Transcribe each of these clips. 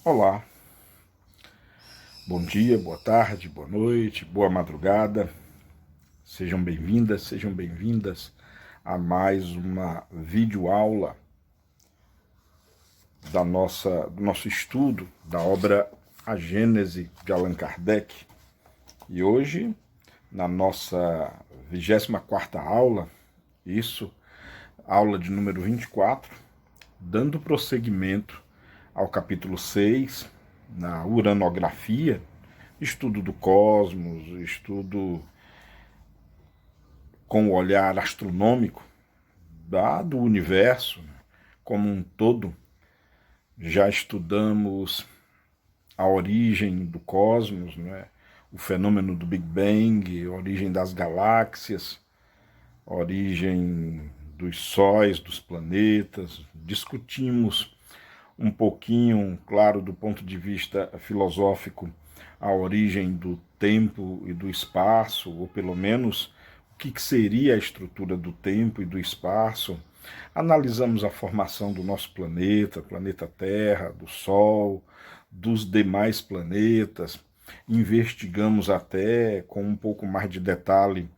Olá, bom dia, boa tarde, boa noite, boa madrugada. Sejam bem-vindas, sejam bem-vindas a mais uma videoaula do nosso estudo da obra A Gênese de Allan Kardec. E hoje, na nossa 24ª aula, aula de número 24, dando prosseguimento ao capítulo 6, na uranografia, estudo do cosmos, estudo com o olhar astronômico do universo como um todo. Já estudamos a origem do cosmos, né? O fenômeno do Big Bang, a origem das galáxias, a origem dos sóis, dos planetas. Discutimos um pouquinho, claro, do ponto de vista filosófico, a origem do tempo e do espaço, ou pelo menos o que seria a estrutura do tempo e do espaço. Analisamos a formação do nosso planeta, planeta Terra, do Sol, dos demais planetas. Investigamos até, com um pouco mais de detalhe,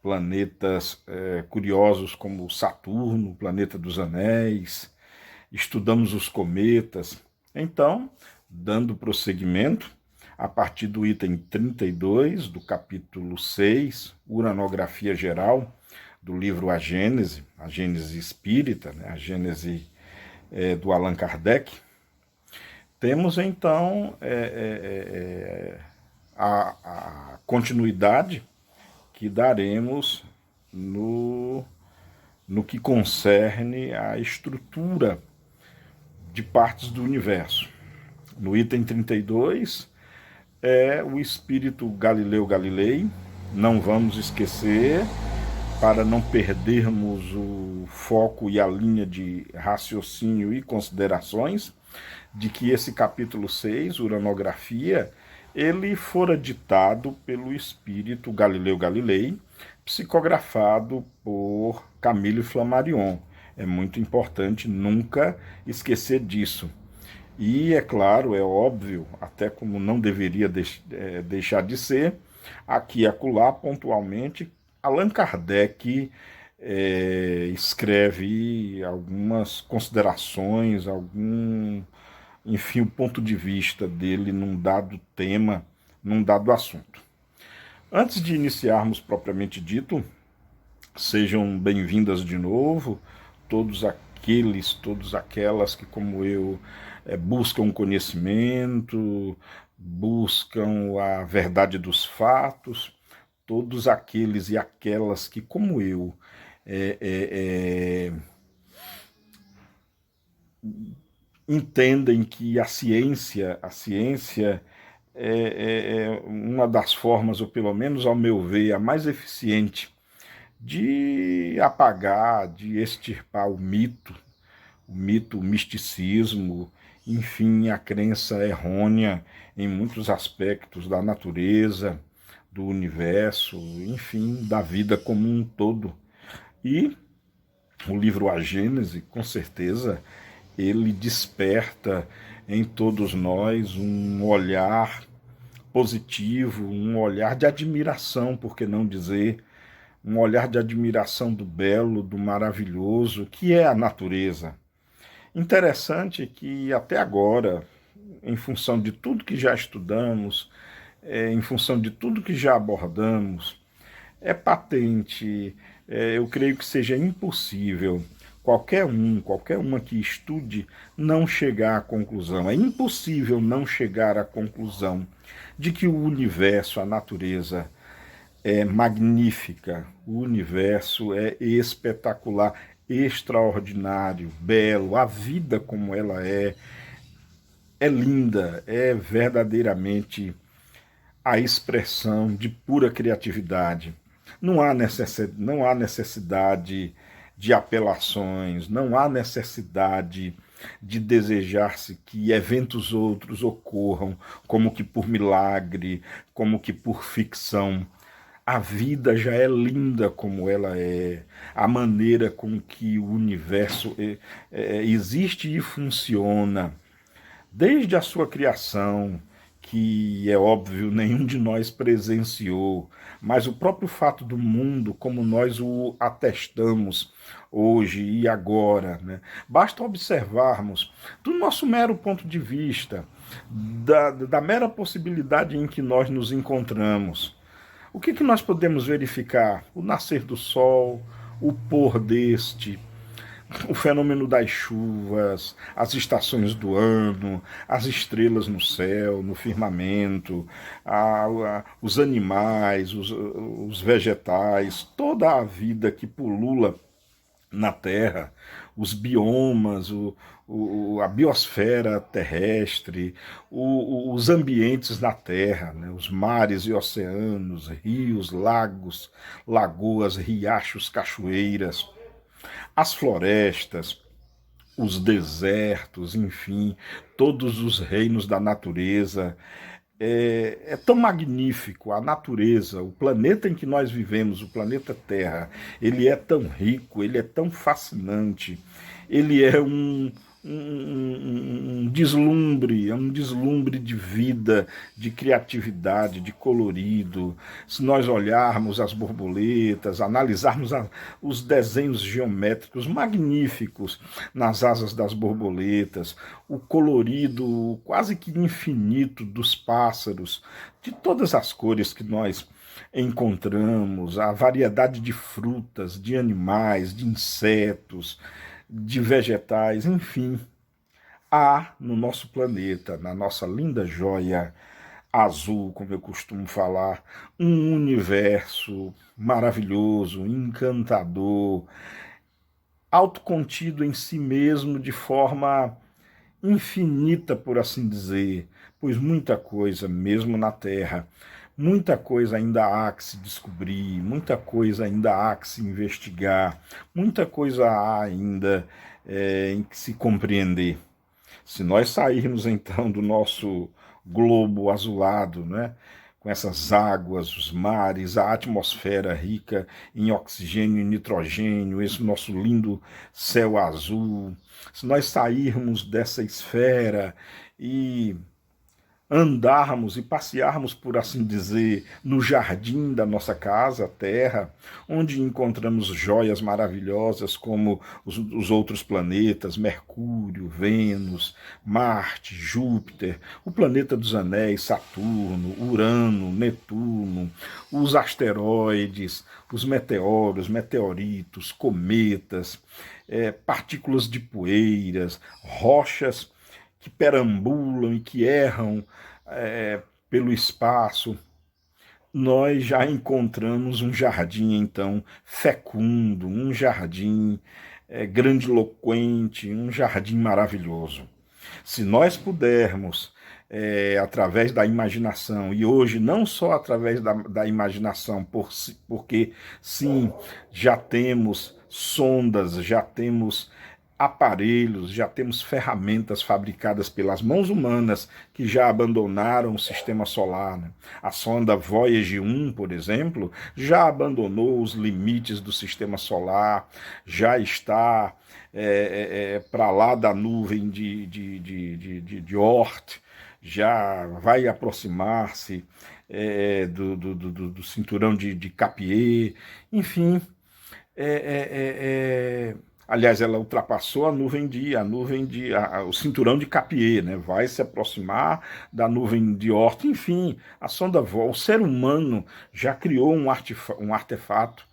planetas curiosos como Saturno, planeta dos anéis. Estudamos os cometas. Então, dando prosseguimento, a partir do item 32 do capítulo 6, Uranografia Geral, do livro A Gênese Espírita, né? A Gênese do Allan Kardec, temos então a continuidade que daremos no que concerne à estrutura de partes do universo. No item 32 é o espírito Galileu Galilei. Não vamos esquecer, para não perdermos o foco e a linha de raciocínio e considerações, de que esse capítulo 6, Uranografia, ele fora ditado pelo espírito Galileu Galilei, psicografado por Camille Flammarion. É muito importante nunca esquecer disso. E é claro, é óbvio, até como não deveria deixar de ser, aqui e acolá, pontualmente, Allan Kardec escreve algumas considerações, enfim, o ponto de vista dele num dado tema, num dado assunto. Antes de iniciarmos propriamente dito, sejam bem-vindas de novo, todos aquelas que, como eu, buscam conhecimento, buscam a verdade dos fatos, todos aqueles e aquelas que, como eu, entendem que a ciência é uma das formas, ou pelo menos ao meu ver, a mais eficiente de apagar, de extirpar o mito, o misticismo, enfim, a crença errônea em muitos aspectos da natureza, do universo, enfim, da vida como um todo. E o livro A Gênese, com certeza, ele desperta em todos nós um olhar positivo, um olhar de admiração, por que não dizer, um olhar de admiração do belo, do maravilhoso, que é a natureza. Interessante que até agora, em função de tudo que já estudamos, em função de tudo que já abordamos, é patente, eu creio que seja impossível qualquer uma que estude não chegar à conclusão. É impossível não chegar à conclusão de que o universo, a natureza, é magnífica, o universo é espetacular, extraordinário, belo, a vida como ela é linda, é verdadeiramente a expressão de pura criatividade. Não há necessidade de apelações, não há necessidade de desejar-se que eventos outros ocorram, como que por milagre, como que por ficção. A vida já é linda como ela é, a maneira com que o universo existe e funciona, desde a sua criação, que é óbvio nenhum de nós presenciou, mas o próprio fato do mundo, como nós o atestamos hoje e agora, né? Basta observarmos do nosso mero ponto de vista, da mera possibilidade em que nós nos encontramos. O que nós podemos verificar? O nascer do sol, o pôr deste, o fenômeno das chuvas, as estações do ano, as estrelas no céu, no firmamento, os animais, os vegetais, toda a vida que pulula na Terra, os biomas, a biosfera terrestre, os ambientes na Terra, né, os mares e oceanos, rios, lagos, lagoas, riachos, cachoeiras, as florestas, os desertos, enfim, todos os reinos da natureza. É tão magnífico a natureza, o planeta em que nós vivemos, o planeta Terra, ele é tão rico, ele é tão fascinante, ele é um deslumbre de vida, de criatividade, de colorido. Se nós olharmos as borboletas, analisarmos os desenhos geométricos magníficos nas asas das borboletas, o colorido quase que infinito dos pássaros, de todas as cores que nós encontramos, a variedade de frutas, de animais, de insetos, de vegetais, enfim, há no nosso planeta, na nossa linda joia azul, como eu costumo falar, um universo maravilhoso, encantador, autocontido em si mesmo de forma infinita, por assim dizer, pois muita coisa, mesmo na Terra, muita coisa ainda há que se descobrir, muita coisa ainda há que se investigar, muita coisa há ainda em que se compreender. Se nós sairmos então do nosso globo azulado, né, com essas águas, os mares, a atmosfera rica em oxigênio e nitrogênio, esse nosso lindo céu azul, se nós sairmos dessa esfera e andarmos e passearmos, por assim dizer, no jardim da nossa casa, Terra, onde encontramos joias maravilhosas como os outros planetas, Mercúrio, Vênus, Marte, Júpiter, o planeta dos anéis, Saturno, Urano, Netuno, os asteroides, os meteoros, meteoritos, cometas, partículas de poeiras, rochas que perambulam e que erram pelo espaço, nós já encontramos um jardim, então, fecundo, um jardim grandiloquente, um jardim maravilhoso. Se nós pudermos, através da imaginação, e hoje não só através da imaginação, porque sim, já temos sondas, já temos aparelhos, já temos ferramentas fabricadas pelas mãos humanas que já abandonaram o sistema solar, né? A sonda Voyager 1, por exemplo, já abandonou os limites do sistema solar, já está para lá da nuvem de Oort, já vai aproximar-se do cinturão de Capier, enfim. Aliás, ela ultrapassou o cinturão de Capier, né? Vai se aproximar da nuvem de Oort. Enfim, a sonda o ser humano já criou um artefato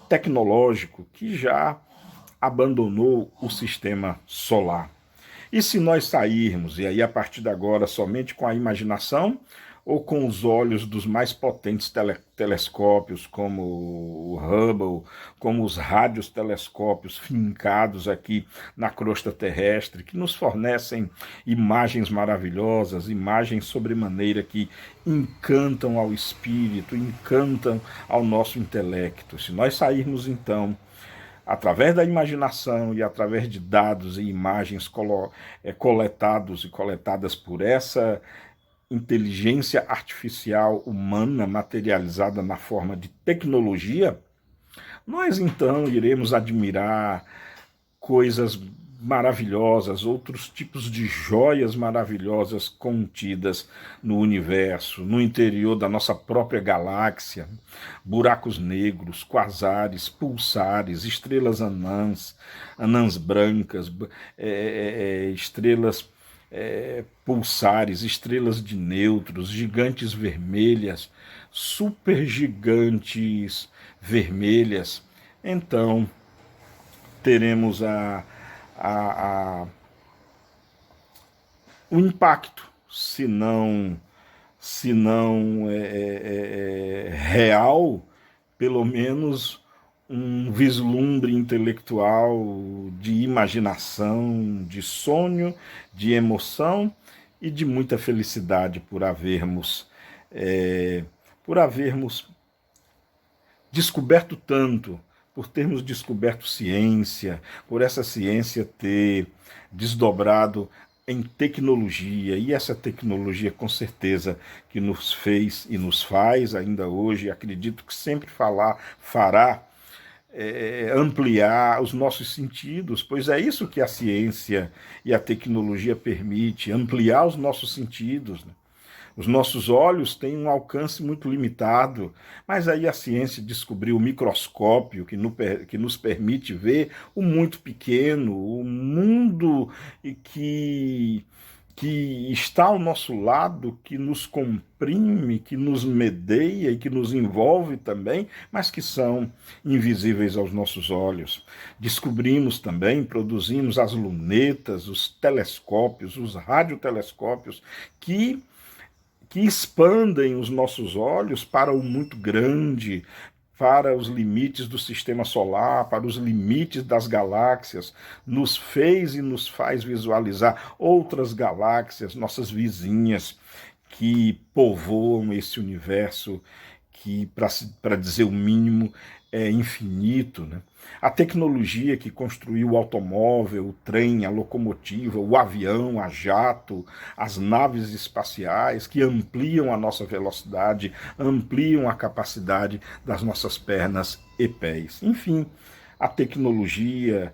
tecnológico que já abandonou o sistema solar. E se nós sairmos, e aí a partir de agora somente com a imaginação, ou com os olhos dos mais potentes telescópios, como o Hubble, como os radiotelescópios fincados aqui na crosta terrestre, que nos fornecem imagens maravilhosas, imagens sobremaneira que encantam ao espírito, encantam ao nosso intelecto. Se nós sairmos, então, através da imaginação e através de dados e imagens coletados e coletadas por essa inteligência artificial humana materializada na forma de tecnologia, nós então iremos admirar coisas maravilhosas, outros tipos de joias maravilhosas contidas no universo, no interior da nossa própria galáxia, buracos negros, quasares, pulsares, estrelas anãs, anãs brancas, estrelas pulsares, estrelas de nêutrons, gigantes vermelhas, supergigantes vermelhas. Então, teremos o impacto, se não real, pelo menos um vislumbre intelectual de imaginação, de sonho, de emoção e de muita felicidade por havermos descoberto tanto, por termos descoberto ciência, por essa ciência ter desdobrado em tecnologia, e essa tecnologia com certeza que nos fez e nos faz ainda hoje, acredito que sempre fará ampliar os nossos sentidos, pois é isso que a ciência e a tecnologia permite, ampliar os nossos sentidos, né? Os nossos olhos têm um alcance muito limitado, mas aí a ciência descobriu o microscópio que nos permite ver o muito pequeno, o mundo que está ao nosso lado, que nos comprime, que nos medeia e que nos envolve também, mas que são invisíveis aos nossos olhos. Descobrimos também, produzimos as lunetas, os telescópios, os radiotelescópios, que expandem os nossos olhos para o muito grande, para os limites do sistema solar, para os limites das galáxias, nos fez e nos faz visualizar outras galáxias, nossas vizinhas, que povoam esse universo que, para dizer o mínimo, é infinito, né? A tecnologia que construiu o automóvel, o trem, a locomotiva, o avião, a jato, as naves espaciais, que ampliam a nossa velocidade, ampliam a capacidade das nossas pernas e pés. Enfim, a tecnologia,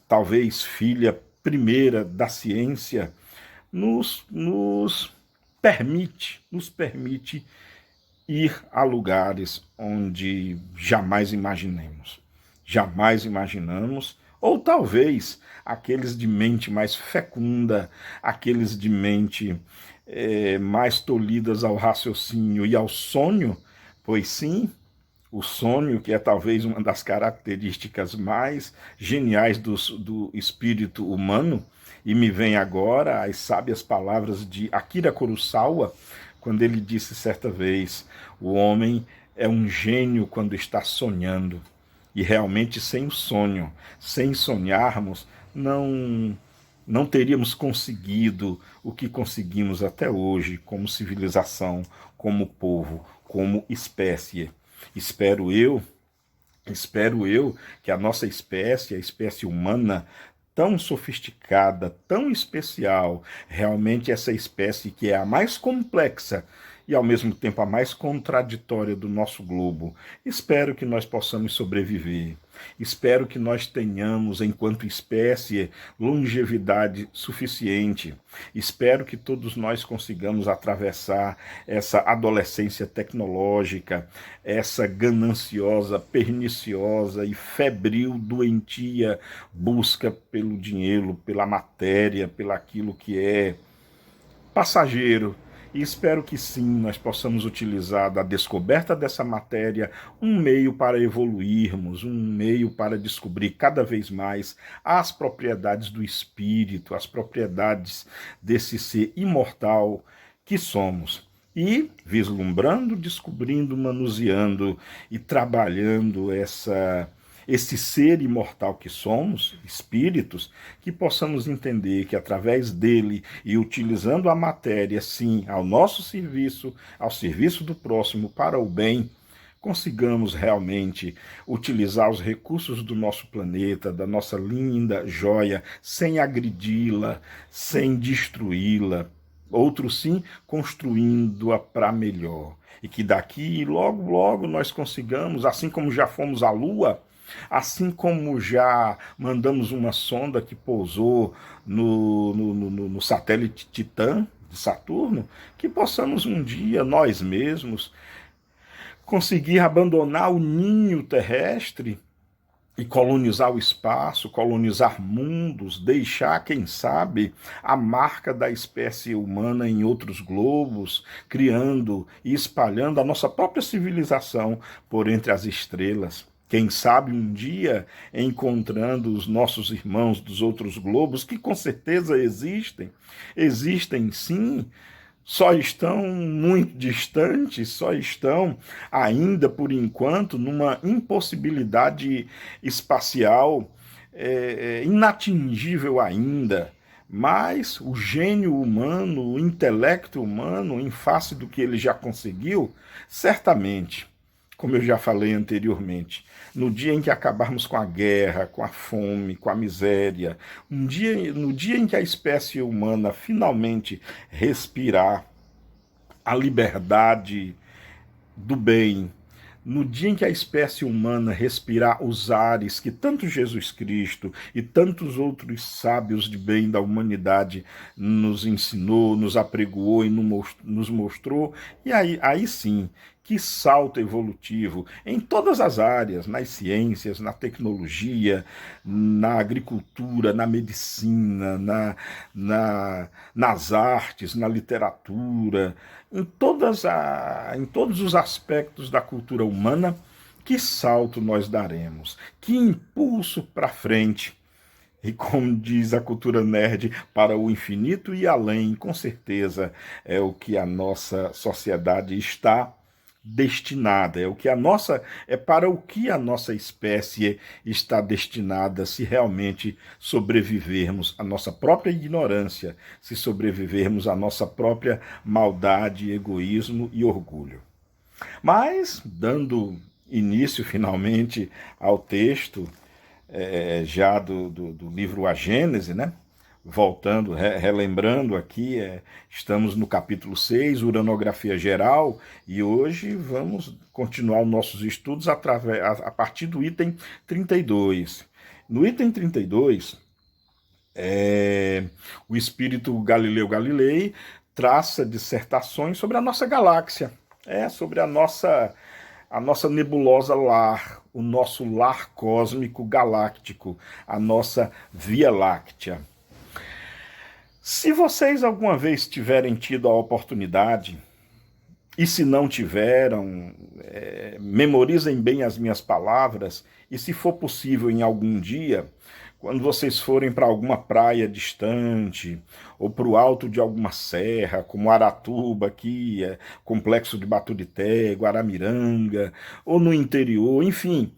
talvez filha primeira da ciência, nos permite ir a lugares onde jamais imaginamos, ou talvez aqueles de mente mais fecunda, aqueles de mente mais tolhidas ao raciocínio e ao sonho, pois sim, o sonho, que é talvez uma das características mais geniais do espírito humano, e me vem agora as sábias palavras de Akira Kurosawa, quando ele disse certa vez: o homem é um gênio quando está sonhando. E realmente sem o sonho, sem sonharmos, não teríamos conseguido o que conseguimos até hoje como civilização, como povo, como espécie. Espero eu que a nossa espécie, a espécie humana, tão sofisticada, tão especial, realmente essa espécie que é a mais complexa e ao mesmo tempo a mais contraditória do nosso globo. Espero que nós possamos sobreviver. Espero que nós tenhamos, enquanto espécie, longevidade suficiente. Espero que todos nós consigamos atravessar essa adolescência tecnológica, essa gananciosa, perniciosa e febril, doentia busca pelo dinheiro, pela matéria, pelaquilo que é passageiro. E espero que sim, nós possamos utilizar da descoberta dessa matéria um meio para evoluirmos, um meio para descobrir cada vez mais as propriedades do espírito, as propriedades desse ser imortal que somos. E vislumbrando, descobrindo, manuseando e trabalhando esse ser imortal que somos, espíritos, que possamos entender que através dele e utilizando a matéria, sim, ao nosso serviço, ao serviço do próximo, para o bem, consigamos realmente utilizar os recursos do nosso planeta, da nossa linda joia, sem agredi-la, sem destruí-la, outros sim, construindo-a para melhor. E que daqui, logo, logo, nós consigamos, assim como já fomos à Lua, assim como já mandamos uma sonda que pousou no satélite Titã de Saturno, que possamos um dia nós mesmos conseguir abandonar o ninho terrestre e colonizar o espaço, colonizar mundos, deixar, quem sabe, a marca da espécie humana em outros globos, criando e espalhando a nossa própria civilização por entre as estrelas. Quem sabe um dia encontrando os nossos irmãos dos outros globos, que com certeza existem sim, só estão muito distantes, só estão ainda, por enquanto, numa impossibilidade espacial inatingível ainda. Mas o gênio humano, o intelecto humano, em face do que ele já conseguiu, certamente, como eu já falei anteriormente, no dia em que acabarmos com a guerra, com a fome, com a miséria, no dia em que a espécie humana finalmente respirar a liberdade do bem, no dia em que a espécie humana respirar os ares que tanto Jesus Cristo e tantos outros sábios de bem da humanidade nos ensinou, nos apregoou e nos mostrou, e aí sim, que salto evolutivo em todas as áreas, nas ciências, na tecnologia, na agricultura, na medicina, nas artes, na literatura, em todos os aspectos da cultura humana, que salto nós daremos, que impulso para frente. E como diz a cultura nerd, para o infinito e além, com certeza é o que a nossa sociedade está destinada, é para o que a nossa espécie está destinada, se realmente sobrevivermos à nossa própria ignorância, se sobrevivermos à nossa própria maldade, egoísmo e orgulho. Mas, dando início finalmente ao texto já do livro A Gênese, né? Voltando, relembrando aqui, estamos no capítulo 6, Uranografia Geral, e hoje vamos continuar os nossos estudos a partir do item 32. No item 32, o espírito Galileu Galilei traça dissertações sobre a nossa galáxia, sobre a nossa nebulosa lar, o nosso lar cósmico galáctico, a nossa Via Láctea. Se vocês alguma vez tiverem tido a oportunidade, e se não tiveram, memorizem bem as minhas palavras, e se for possível em algum dia, quando vocês forem para alguma praia distante, ou para o alto de alguma serra, como Aratuba aqui, Complexo de Baturité, Guaramiranga, ou no interior, enfim,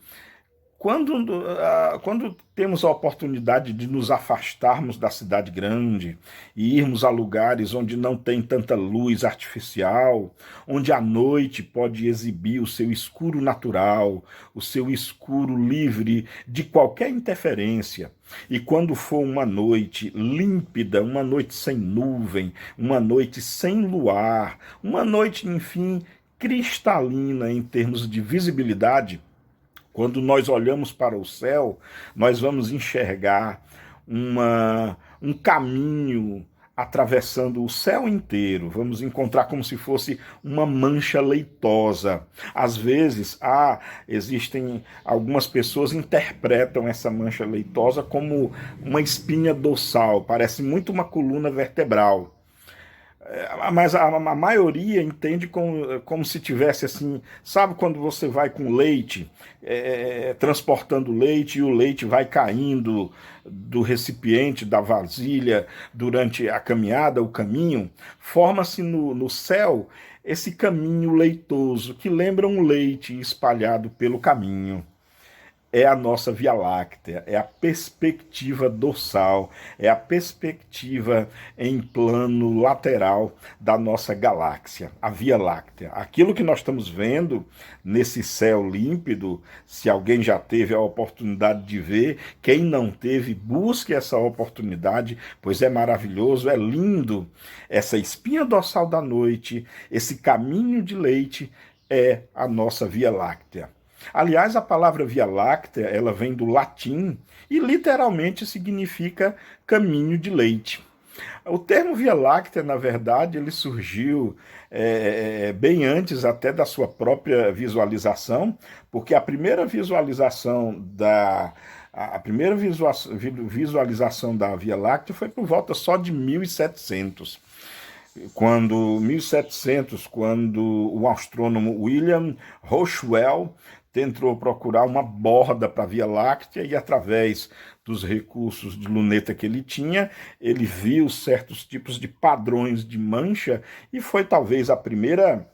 quando temos a oportunidade de nos afastarmos da cidade grande e irmos a lugares onde não tem tanta luz artificial, onde a noite pode exibir o seu escuro natural, o seu escuro livre de qualquer interferência, e quando for uma noite límpida, uma noite sem nuvem, uma noite sem luar, uma noite, enfim, cristalina em termos de visibilidade, quando nós olhamos para o céu, nós vamos enxergar um caminho atravessando o céu inteiro. Vamos encontrar como se fosse uma mancha leitosa. Às vezes, existem algumas pessoas que interpretam essa mancha leitosa como uma espinha dorsal, parece muito uma coluna vertebral. Mas a maioria entende como se tivesse assim, sabe quando você vai com leite, transportando leite, e o leite vai caindo do recipiente, da vasilha, durante a caminhada, o caminho, forma-se no céu esse caminho leitoso, que lembra um leite espalhado pelo caminho. É a nossa Via Láctea, é a perspectiva dorsal, é a perspectiva em plano lateral da nossa galáxia, a Via Láctea. Aquilo que nós estamos vendo nesse céu límpido, se alguém já teve a oportunidade de ver, quem não teve, busque essa oportunidade, pois é maravilhoso, é lindo. Essa espinha dorsal da noite, esse caminho de leite, é a nossa Via Láctea. Aliás, a palavra Via Láctea, ela vem do latim e literalmente significa caminho de leite. O termo Via Láctea, na verdade, ele surgiu bem antes até da sua própria visualização, porque a primeira visualização da Via Láctea foi por volta só de 1700. Quando o astrônomo William Rochwell tentou procurar uma borda para a Via Láctea e, através dos recursos de luneta que ele tinha, ele viu certos tipos de padrões de mancha e foi talvez a primeira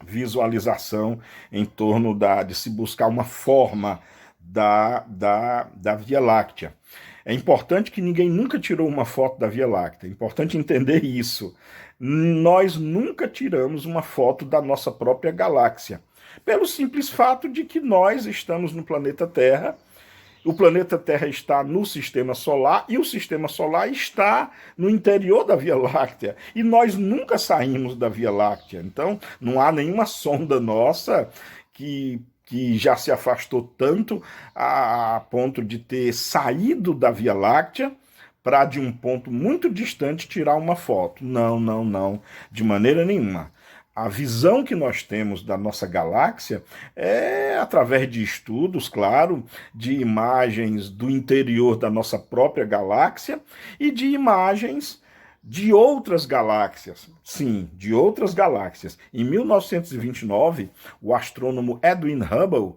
visualização em torno de se buscar uma forma da Via Láctea. É importante que ninguém nunca tirou uma foto da Via Láctea, é importante entender isso. Nós nunca tiramos uma foto da nossa própria galáxia, pelo simples fato de que nós estamos no planeta Terra, o planeta Terra está no Sistema Solar e o Sistema Solar está no interior da Via Láctea. E nós nunca saímos da Via Láctea. Então, não há nenhuma sonda nossa que já se afastou tanto a ponto de ter saído da Via Láctea para, de um ponto muito distante, tirar uma foto. Não, não, não, de maneira nenhuma. A visão que nós temos da nossa galáxia é através de estudos, claro, de imagens do interior da nossa própria galáxia e de imagens de outras galáxias. Sim, de outras galáxias. Em 1929, o astrônomo Edwin Hubble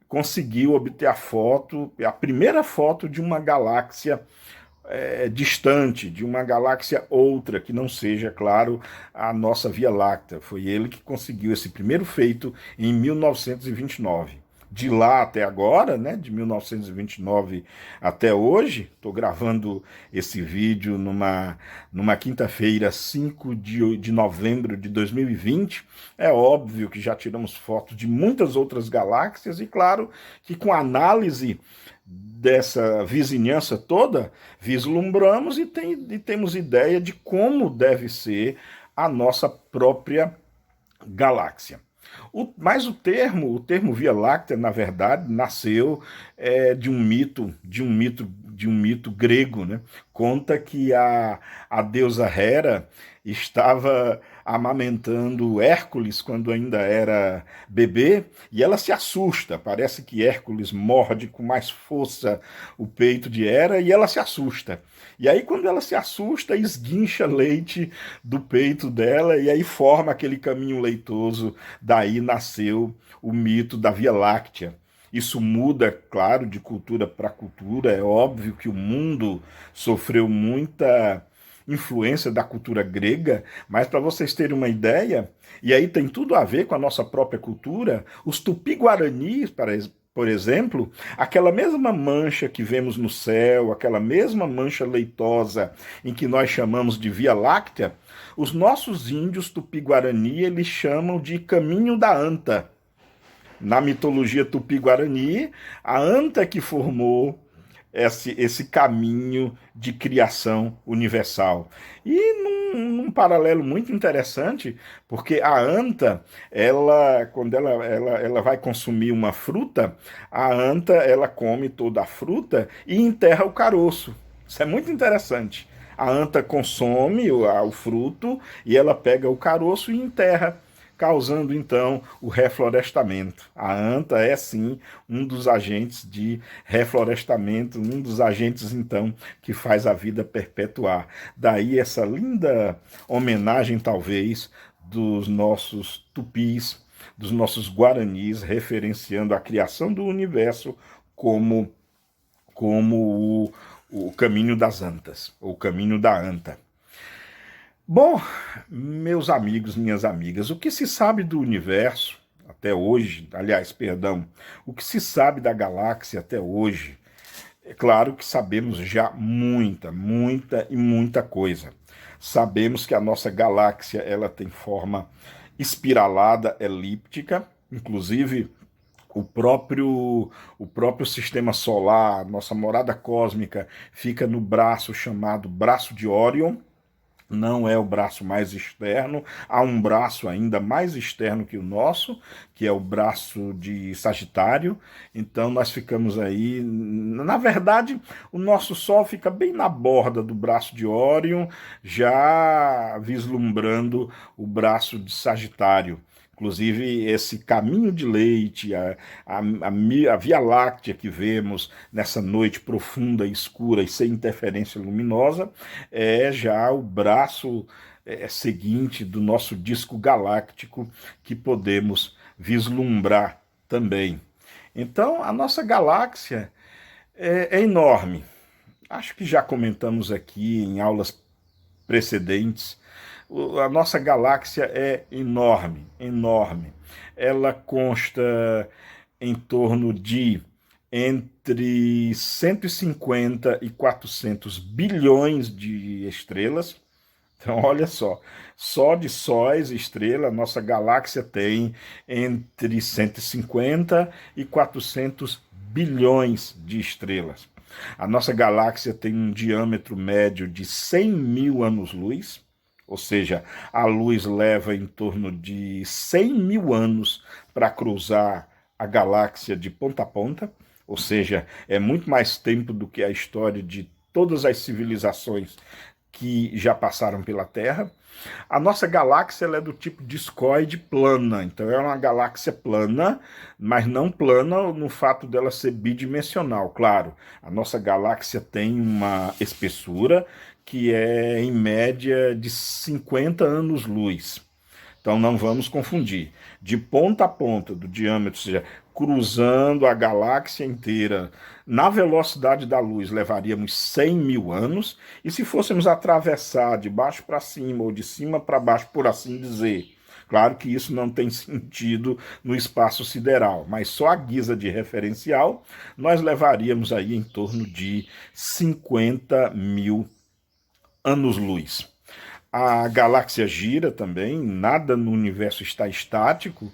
conseguiu obter a primeira foto de uma galáxia distante, de uma galáxia outra, que não seja, claro, a nossa Via Láctea. Foi ele que conseguiu esse primeiro feito em 1929. De lá até agora, né, de 1929 até hoje, estou gravando esse vídeo numa quinta-feira, 5 de novembro de 2020, é óbvio que já tiramos fotos de muitas outras galáxias e, claro, que com a análise dessa vizinhança toda, vislumbramos e temos ideia de como deve ser a nossa própria galáxia. Mas o termo Via Láctea, na verdade, nasceu de um mito grego, né? Conta que a deusa Hera estava amamentando Hércules quando ainda era bebê, e ela se assusta. Parece que Hércules morde com mais força o peito de Hera e ela se assusta. E aí, quando ela se assusta, esguincha leite do peito dela e aí forma aquele caminho leitoso. Daí nasceu o mito da Via Láctea. Isso muda, claro, de cultura para cultura. É óbvio que o mundo sofreu muita influência da cultura grega, mas para vocês terem uma ideia, e aí tem tudo a ver com a nossa própria cultura, os tupi-guaranis, por exemplo, aquela mesma mancha que vemos no céu, aquela mesma mancha leitosa em que nós chamamos de Via Láctea, os nossos índios tupi-guarani eles chamam de caminho da anta. Na mitologia tupi-guarani, a anta que formou esse caminho de criação universal. E num paralelo muito interessante, porque a anta, quando ela vai consumir uma fruta, a anta ela come toda a fruta e enterra o caroço. Isso é muito interessante. A anta consome o fruto e ela pega o caroço e enterra, causando então o reflorestamento. A anta é sim um dos agentes de reflorestamento, um dos agentes então que faz a vida perpetuar. Daí essa linda homenagem talvez dos nossos tupis, dos nossos guaranis, referenciando a criação do universo como o caminho das antas, ou o caminho da anta. Bom, meus amigos, minhas amigas, o que se sabe do universo até hoje, aliás, perdão, o que se sabe da galáxia até hoje, é claro que sabemos já muita e muita coisa. Sabemos que a nossa galáxia ela tem forma espiralada, elíptica, inclusive o próprio sistema solar, nossa morada cósmica, fica no braço chamado Braço de Órion. não é o braço mais externo, há um braço ainda mais externo que o nosso, que é o braço de Sagitário. Então nós ficamos aí, na verdade, o nosso Sol fica bem na borda do braço de Órion, já vislumbrando o braço de Sagitário. Inclusive, esse caminho de leite, a Via Láctea que vemos nessa noite profunda, escura e sem interferência luminosa, é já o braço seguinte do nosso disco galáctico que podemos vislumbrar também. Então, a nossa galáxia é enorme. Acho que já comentamos aqui em aulas precedentes. A nossa galáxia é enorme, enorme. Ela consta em torno de entre 150 e 400 bilhões de estrelas. Então, olha só de sóis e estrela, nossa galáxia tem entre 150 e 400 bilhões de estrelas. A nossa galáxia tem um diâmetro médio de 100 mil anos-luz, ou seja, a luz leva em torno de 100 mil anos para cruzar a galáxia de ponta a ponta, ou seja, é muito mais tempo do que a história de todas as civilizações que já passaram pela Terra. A nossa galáxia ela é do tipo discoide plana, então é uma galáxia plana, mas não plana no fato dela ser bidimensional. Claro, a nossa galáxia tem uma espessura que é em média de 50 anos-luz. Então não vamos confundir. De ponta a ponta do diâmetro, ou seja, cruzando a galáxia inteira na velocidade da luz, levaríamos 100 mil anos. E se fôssemos atravessar de baixo para cima ou de cima para baixo, por assim dizer, claro que isso não tem sentido no espaço sideral, mas só a guisa de referencial, nós levaríamos aí em torno de 50 mil anos-luz. A galáxia gira também, nada no universo está estático,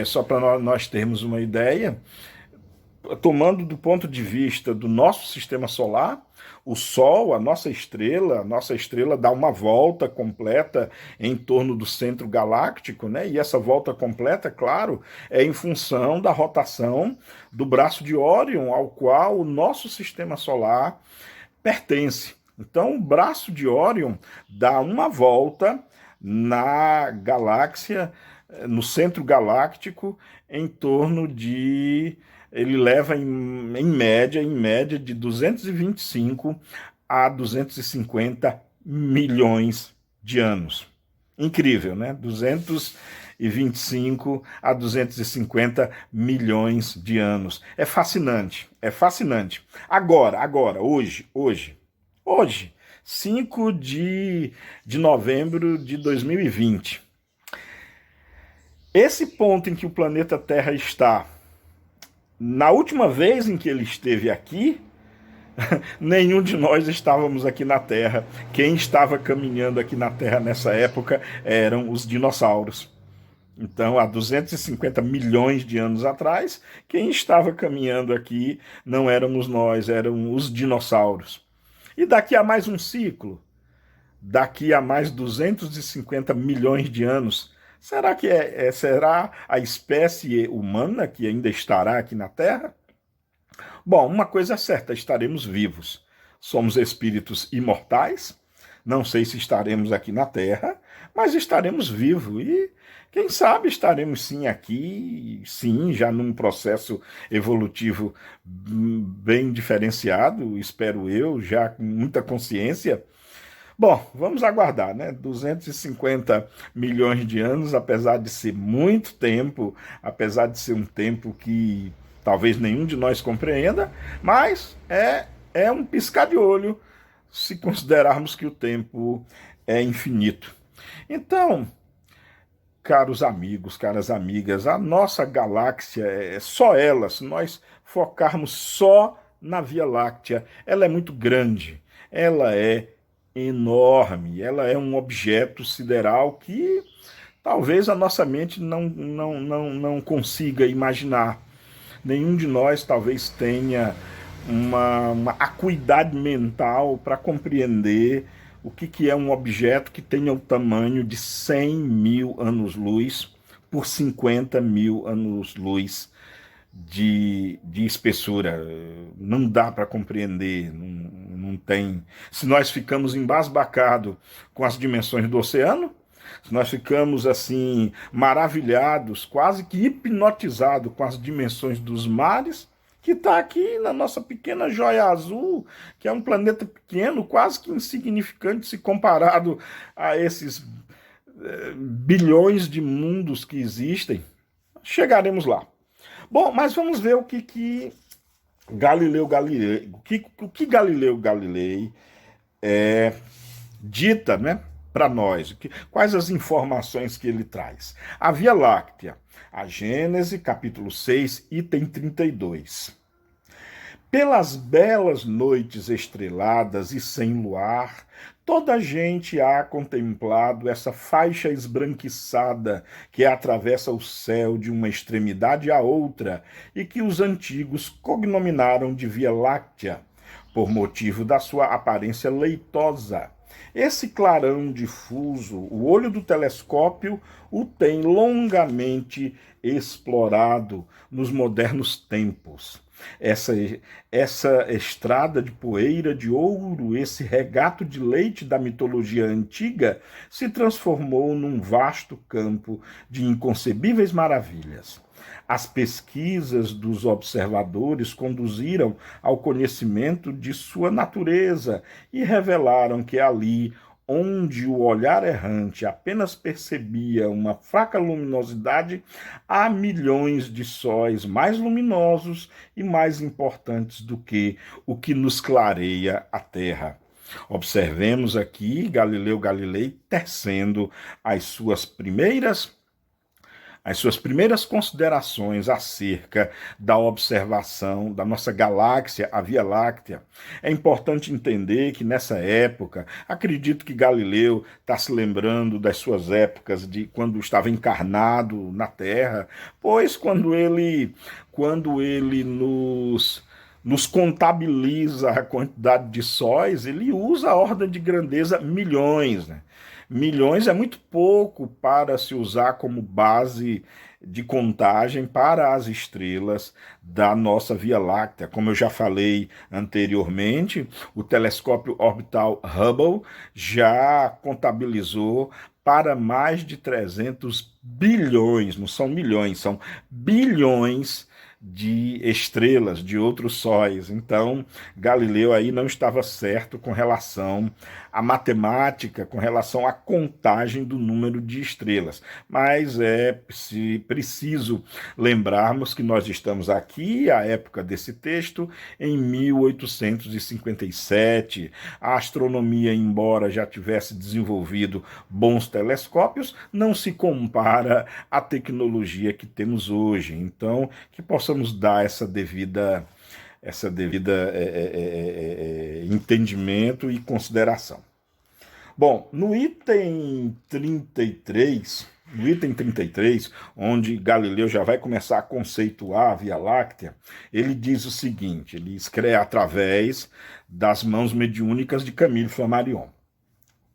só para nós termos uma ideia, tomando do ponto de vista do nosso sistema solar, o Sol, a nossa estrela dá uma volta completa em torno do centro galáctico, né? E essa volta completa, claro, é em função da rotação do braço de Órion, ao qual o nosso sistema solar pertence. Então, o braço de Órion dá uma volta na galáxia, no centro galáctico, em torno de... Ele leva em média, de 225 a 250 milhões de anos. Incrível, né? 225 a 250 milhões de anos. É fascinante, é fascinante. Agora, hoje, 5 de novembro de 2020. Esse ponto em que o planeta Terra está, na última vez em que ele esteve aqui, nenhum de nós estávamos aqui na Terra. Quem estava caminhando aqui na Terra nessa época eram os dinossauros. Então, há 250 milhões de anos atrás, quem estava caminhando aqui não éramos nós, eram os dinossauros. E daqui a mais um ciclo, daqui a mais 250 milhões de anos, será que será a espécie humana que ainda estará aqui na Terra? Bom, uma coisa é certa, estaremos vivos. Somos espíritos imortais, não sei se estaremos aqui na Terra, mas estaremos vivos e quem sabe estaremos sim aqui, sim, já num processo evolutivo bem diferenciado, espero eu, já com muita consciência. Bom, vamos aguardar, né? 250 milhões de anos, apesar de ser muito tempo, apesar de ser um tempo que talvez nenhum de nós compreenda, mas é um piscar de olho se considerarmos que o tempo é infinito. Então, caros amigos, caras amigas, a nossa galáxia é só ela, se nós focarmos só na Via Láctea, ela é muito grande, ela é enorme, ela é um objeto sideral que talvez a nossa mente não consiga imaginar. Nenhum de nós talvez tenha uma acuidade mental para compreender o que é um objeto que tenha o tamanho de 100 mil anos-luz por 50 mil anos-luz de espessura. Não dá para compreender, não tem. Se nós ficamos embasbacados com as dimensões do oceano, se nós ficamos assim maravilhados, quase que hipnotizados com as dimensões dos mares, que está aqui na nossa pequena joia azul, que é um planeta pequeno, quase que insignificante se comparado a esses bilhões de mundos que existem, chegaremos lá. Bom, mas vamos ver o que Galileu Galilei, o que Galileu Galilei dita, né, para nós, quais as informações que ele traz. A Via Láctea, a Gênese, capítulo 6, item 32. Pelas belas noites estreladas e sem luar, toda a gente há contemplado essa faixa esbranquiçada que atravessa o céu de uma extremidade à outra e que os antigos cognominaram de Via Láctea, por motivo da sua aparência leitosa. Esse clarão difuso, o olho do telescópio o tem longamente explorado nos modernos tempos. Essa estrada de poeira de ouro, esse regato de leite da mitologia antiga, se transformou num vasto campo de inconcebíveis maravilhas. As pesquisas dos observadores conduziram ao conhecimento de sua natureza e revelaram que ali, onde o olhar errante apenas percebia uma fraca luminosidade, há milhões de sóis mais luminosos e mais importantes do que o que nos clareia a Terra. Observemos aqui Galileu Galilei tecendo as suas primeiras considerações acerca da observação da nossa galáxia, a Via Láctea. É importante entender que nessa época, acredito que Galileu está se lembrando das suas épocas de quando estava encarnado na Terra, pois quando ele nos contabiliza a quantidade de sóis, ele usa a ordem de grandeza milhões, né? Milhões é muito pouco para se usar como base de contagem para as estrelas da nossa Via Láctea. Como eu já falei anteriormente, o telescópio orbital Hubble já contabilizou para mais de 300 bilhões, não são milhões, são bilhões de estrelas, de outros sóis. Então, Galileu aí não estava certo com relação à matemática, com relação à contagem do número de estrelas. Mas é preciso lembrarmos que nós estamos aqui, à época desse texto, em 1857. A astronomia, embora já tivesse desenvolvido bons telescópios, não se compara à tecnologia que temos hoje. Então, que possamos dar essa devida entendimento e consideração. Bom, no item 33, onde Galileu já vai começar a conceituar a Via Láctea, ele diz o seguinte, ele escreve através das mãos mediúnicas de Camille Flammarion.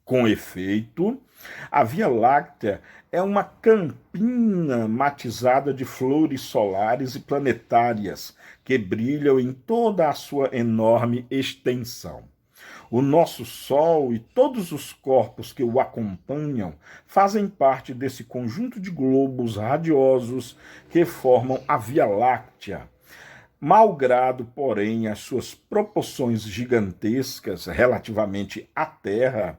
Com efeito, a Via Láctea é uma campina matizada de flores solares e planetárias que brilham em toda a sua enorme extensão. O nosso Sol e todos os corpos que o acompanham fazem parte desse conjunto de globos radiosos que formam a Via Láctea. Malgrado, porém, as suas proporções gigantescas relativamente à Terra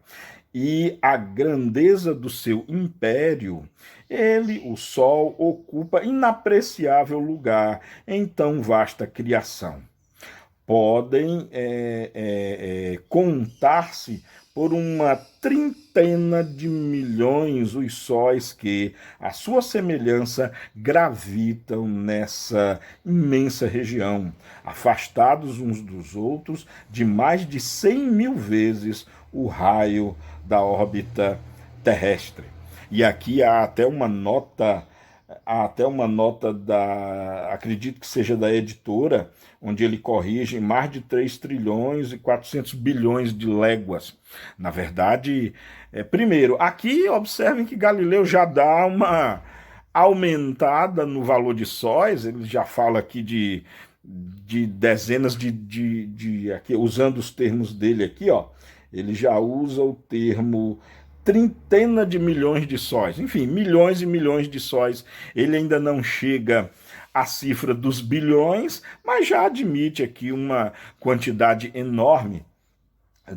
e a grandeza do seu império, ele, o Sol, ocupa inapreciável lugar em tão vasta criação. Podem contar-se por uma trintena de milhões os sóis que, à sua semelhança, gravitam nessa imensa região, afastados uns dos outros de mais de 100 mil vezes o raio da órbita terrestre. E aqui há até uma nota há até uma nota acredito que seja da editora, onde ele corrige mais de 3 trilhões e 400 bilhões de léguas. Na verdade, primeiro, aqui observem que Galileu já dá uma aumentada no valor de sóis, ele já fala aqui de dezenas aqui, usando os termos dele aqui, ó, ele já usa o termo trintena de milhões de sóis, enfim, milhões e milhões de sóis. Ele ainda não chega à cifra dos bilhões, mas já admite aqui uma quantidade enorme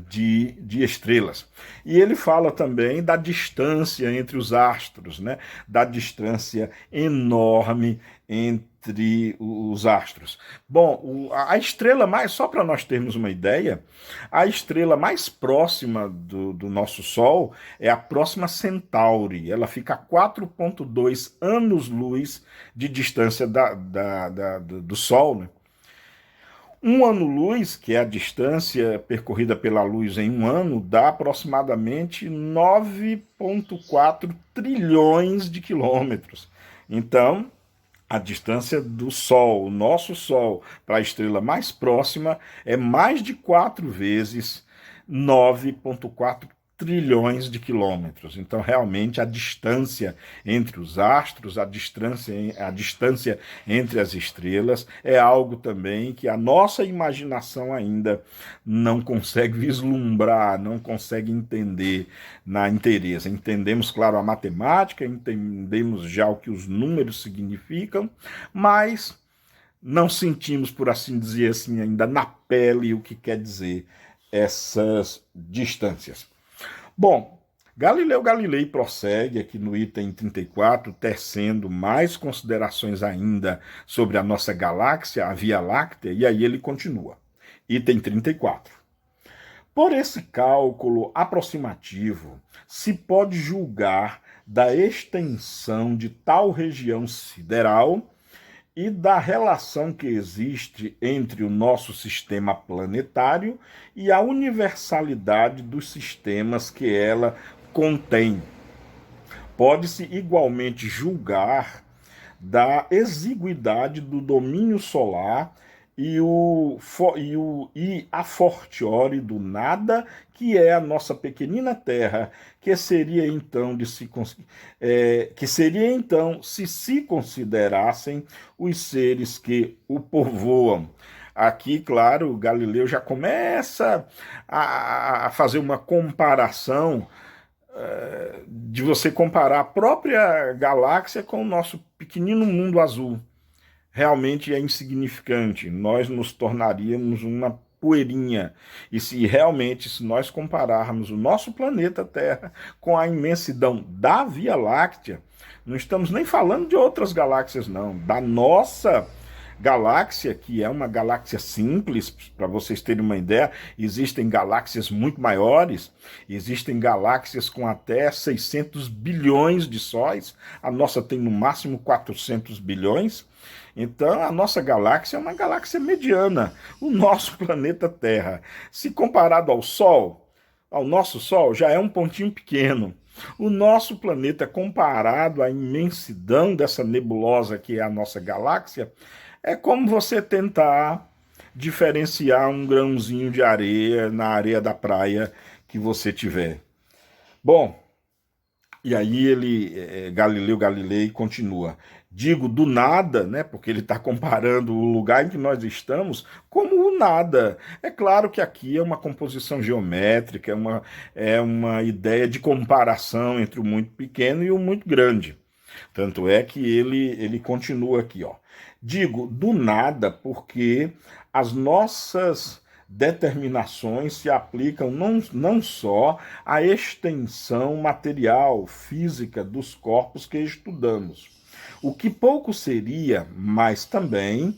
de estrelas. E ele fala também da distância entre os astros, né? Da distância enorme entre os astros. Bom, a estrela mais, só para nós termos uma ideia, a estrela mais próxima do nosso Sol é a Próxima Centauri. Ela fica a 4,2 anos-luz de distância do Sol, né? Um ano-luz, que é a distância percorrida pela luz em um ano, dá aproximadamente 9,4 trilhões de quilômetros. Então, a distância do Sol, o nosso Sol, para a estrela mais próxima é mais de 4 vezes 9,4 trilhões de quilômetros. Então, realmente, a distância entre os astros, a distância entre as estrelas, é algo também que a nossa imaginação ainda não consegue vislumbrar, não consegue entender na inteireza. Entendemos, claro, a matemática, entendemos já o que os números significam, mas não sentimos, por assim dizer assim, ainda na pele o que quer dizer essas distâncias. Bom, Galileu Galilei prossegue aqui no item 34, tecendo mais considerações ainda sobre a nossa galáxia, a Via Láctea, e aí ele continua. Item 34. Por esse cálculo aproximativo, se pode julgar da extensão de tal região sideral e da relação que existe entre o nosso sistema planetário e a universalidade dos sistemas que ela contém. Pode-se igualmente julgar da exiguidade do domínio solar e a fortiori do nada, que é a nossa pequenina Terra, que seria então, se se considerassem os seres que o povoam. Aqui, claro, Galileu já começa a fazer uma comparação, de você comparar a própria galáxia com o nosso pequenino mundo azul. Realmente é insignificante, nós nos tornaríamos uma poeirinha. E se nós compararmos o nosso planeta Terra com a imensidão da Via Láctea, não estamos nem falando de outras galáxias, não, da nossa galáxia, que é uma galáxia simples, para vocês terem uma ideia, existem galáxias muito maiores, existem galáxias com até 600 bilhões de sóis, a nossa tem no máximo 400 bilhões, então a nossa galáxia é uma galáxia mediana, o nosso planeta Terra, se comparado ao Sol, ao nosso Sol, já é um pontinho pequeno. O nosso planeta, comparado à imensidão dessa nebulosa que é a nossa galáxia, é como você tentar diferenciar um grãozinho de areia na areia da praia que você tiver. Bom, e aí Galileu Galilei continua. Digo do nada, né, porque ele está comparando o lugar em que nós estamos como o nada. É claro que aqui é uma composição geométrica, é uma ideia de comparação entre o muito pequeno e o muito grande. Tanto é que ele continua aqui, ó. Digo do nada porque as nossas determinações se aplicam não só à extensão material, física dos corpos que estudamos, o que pouco seria, mas também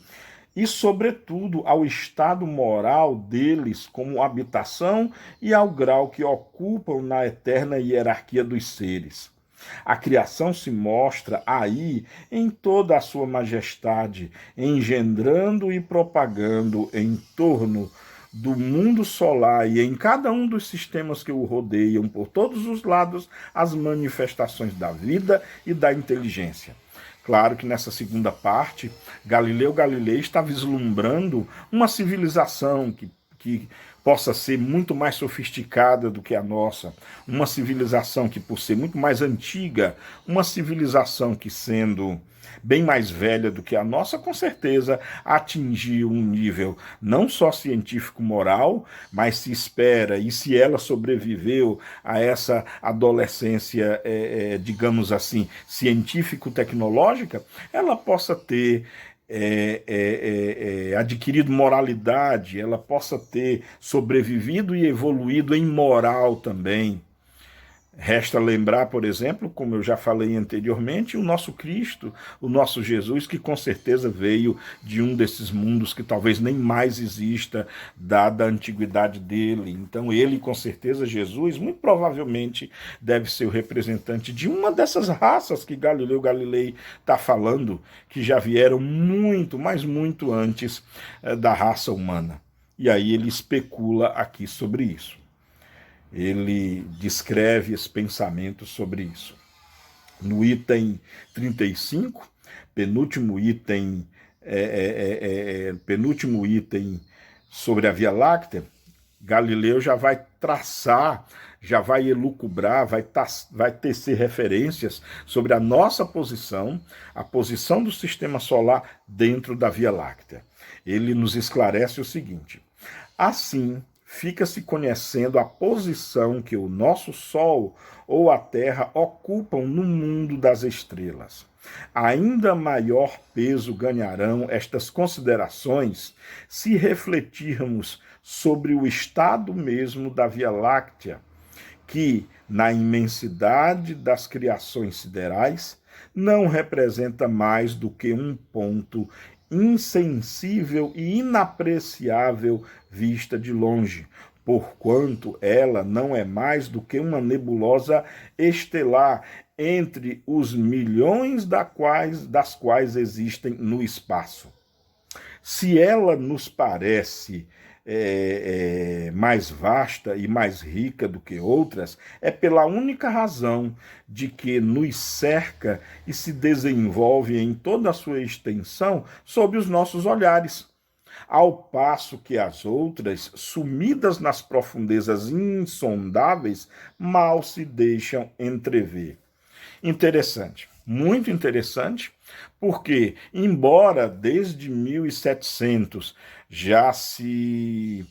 e, sobretudo, ao estado moral deles como habitação e ao grau que ocupam na eterna hierarquia dos seres. A criação se mostra aí em toda a sua majestade, engendrando e propagando em torno do mundo solar e em cada um dos sistemas que o rodeiam por todos os lados as manifestações da vida e da inteligência. Claro que nessa segunda parte, Galileu Galilei está vislumbrando uma civilização que possa ser muito mais sofisticada do que a nossa, uma civilização que, por ser muito mais antiga, uma civilização que, sendo bem mais velha do que a nossa, com certeza atingiu um nível não só científico-moral, mas se espera, e se ela sobreviveu a essa adolescência, digamos assim, científico-tecnológica, ela possa ter adquirido moralidade, ela possa ter sobrevivido e evoluído em moral também. Resta lembrar, por exemplo, como eu já falei anteriormente, o nosso Cristo, o nosso Jesus, que com certeza veio de um desses mundos que talvez nem mais exista, dada a antiguidade dele. Então ele, com certeza, Jesus, muito provavelmente deve ser o representante de uma dessas raças que Galileu Galilei está falando, que já vieram muito, mas muito antes da raça humana. E aí ele especula aqui sobre isso. Ele descreve esse pensamento sobre isso. No item 35, penúltimo item sobre a Via Láctea, Galileu já vai traçar, já vai elucubrar, vai tecer referências sobre a nossa posição, a posição do Sistema Solar dentro da Via Láctea. Ele nos esclarece o seguinte: assim, fica-se conhecendo a posição que o nosso Sol ou a Terra ocupam no mundo das estrelas. Ainda maior peso ganharão estas considerações se refletirmos sobre o estado mesmo da Via Láctea, que, na imensidade das criações siderais, não representa mais do que um ponto insensível e inapreciável vista de longe, porquanto ela não é mais do que uma nebulosa estelar entre os milhões das quais existem no espaço. Se ela nos parece mais vasta e mais rica do que outras, é pela única razão de que nos cerca e se desenvolve em toda a sua extensão sob os nossos olhares, ao passo que as outras, sumidas nas profundezas insondáveis, mal se deixam entrever. Interessante, muito interessante, porque, embora desde 1700 já se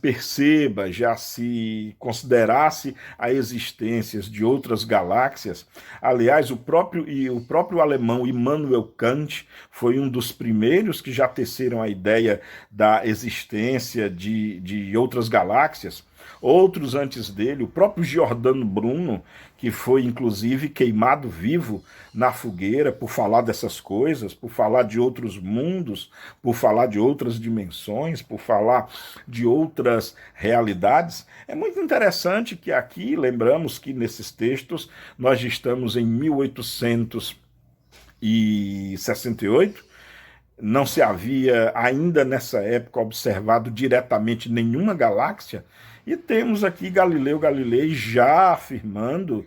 perceba, já se considerasse a existência de outras galáxias. Aliás, o próprio alemão Immanuel Kant foi um dos primeiros que já teceram a ideia da existência de outras galáxias. Outros antes dele, o próprio Giordano Bruno, que foi inclusive queimado vivo na fogueira por falar dessas coisas, por falar de outros mundos, por falar de outras dimensões, por falar de outras realidades. É muito interessante que aqui, lembramos que nesses textos, nós estamos em 1868, não se havia ainda nessa época observado diretamente nenhuma galáxia, e temos aqui Galileu Galilei já afirmando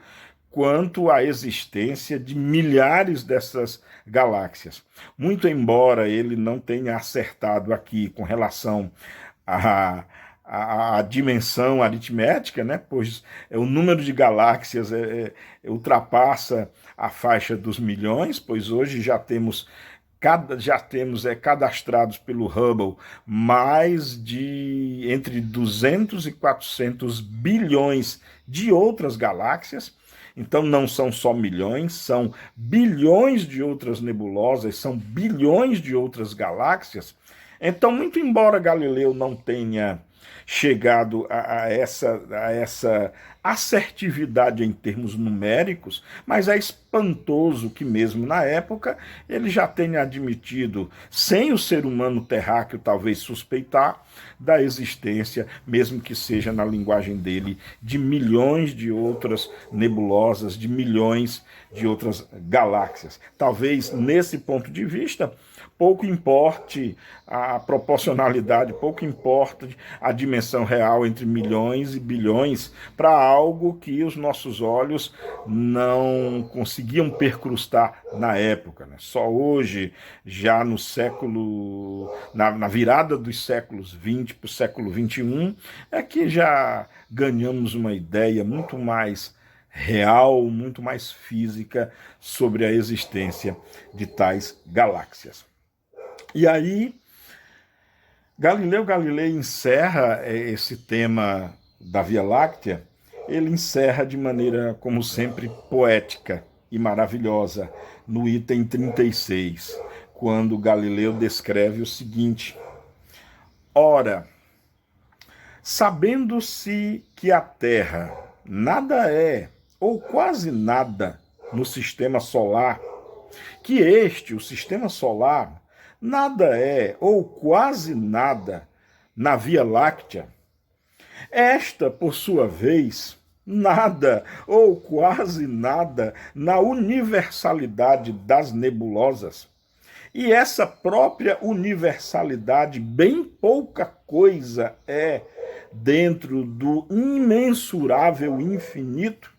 quanto à existência de milhares dessas galáxias. Muito embora ele não tenha acertado aqui com relação a dimensão aritmética, né? Pois o número de galáxias ultrapassa a faixa dos milhões, pois hoje já temos cadastrados pelo Hubble mais de entre 200 e 400 bilhões de outras galáxias. Então não são só milhões, são bilhões de outras nebulosas, são bilhões de outras galáxias. Então, muito embora Galileu não tenha chegado a essa assertividade em termos numéricos, mas é espantoso que mesmo na época ele já tenha admitido, sem o ser humano terráqueo talvez suspeitar, da existência, mesmo que seja na linguagem dele, de milhões de outras nebulosas, de milhões de outras galáxias. Talvez, nesse ponto de vista, pouco importe a proporcionalidade, pouco importa a dimensão real entre milhões e bilhões para algo que os nossos olhos não conseguiam percrustar na época, né? Só hoje, já no século, na virada dos séculos 20 para o século 21, é que já ganhamos uma ideia muito mais real, muito mais física sobre a existência de tais galáxias. E aí, Galileu Galilei encerra esse tema da Via Láctea, ele encerra de maneira, como sempre, poética e maravilhosa, no item 36, quando Galileu descreve o seguinte: ora, sabendo-se que a Terra nada é, ou quase nada, no sistema solar, que este, o sistema solar, nada é, ou quase nada, na Via Láctea, esta, por sua vez, nada, ou quase nada, na universalidade das nebulosas, e essa própria universalidade, bem pouca coisa é dentro do imensurável infinito,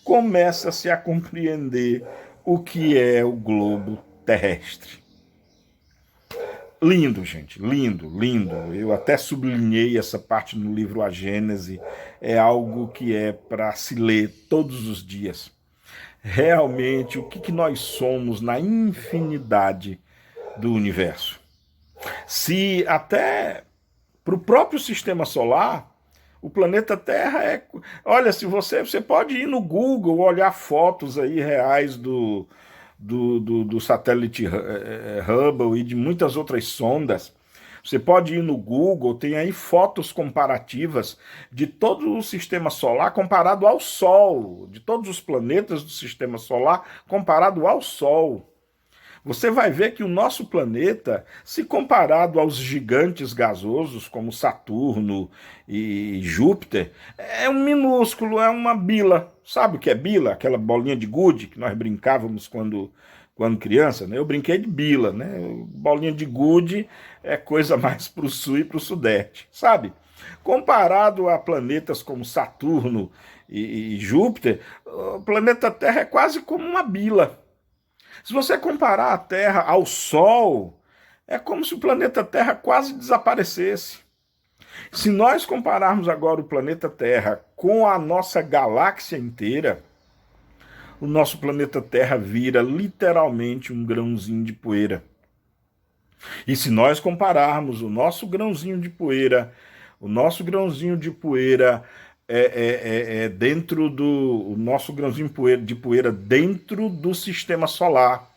começa-se a compreender o que é o globo terrestre. Lindo, gente, lindo, lindo. Eu até sublinhei essa parte no livro A Gênese. É algo que é para se ler todos os dias. Realmente, o que nós somos na infinidade do universo. Se até para o próprio sistema solar, o planeta Terra é... Olha, se você pode ir no Google, olhar fotos aí reais do satélite Hubble e de muitas outras sondas. Você pode ir no Google, tem aí fotos comparativas de todo o sistema solar comparado ao Sol, de todos os planetas do sistema solar comparado ao Sol. Você vai ver que o nosso planeta, se comparado aos gigantes gasosos como Saturno e Júpiter, é um minúsculo, é uma bila. Sabe o que é bila? Aquela bolinha de gude que nós brincávamos quando criança, né? Eu brinquei de bila, né? Bolinha de gude é coisa mais para o sul e para o sudeste, sabe? Comparado a planetas como Saturno e Júpiter, o planeta Terra é quase como uma bila. Se você comparar a Terra ao Sol, é como se o planeta Terra quase desaparecesse. Se nós compararmos agora o planeta Terra com a nossa galáxia inteira, o nosso planeta Terra vira literalmente um grãozinho de poeira. E se nós compararmos o nosso grãozinho de poeira dentro do o nosso grãozinho de poeira dentro do sistema solar,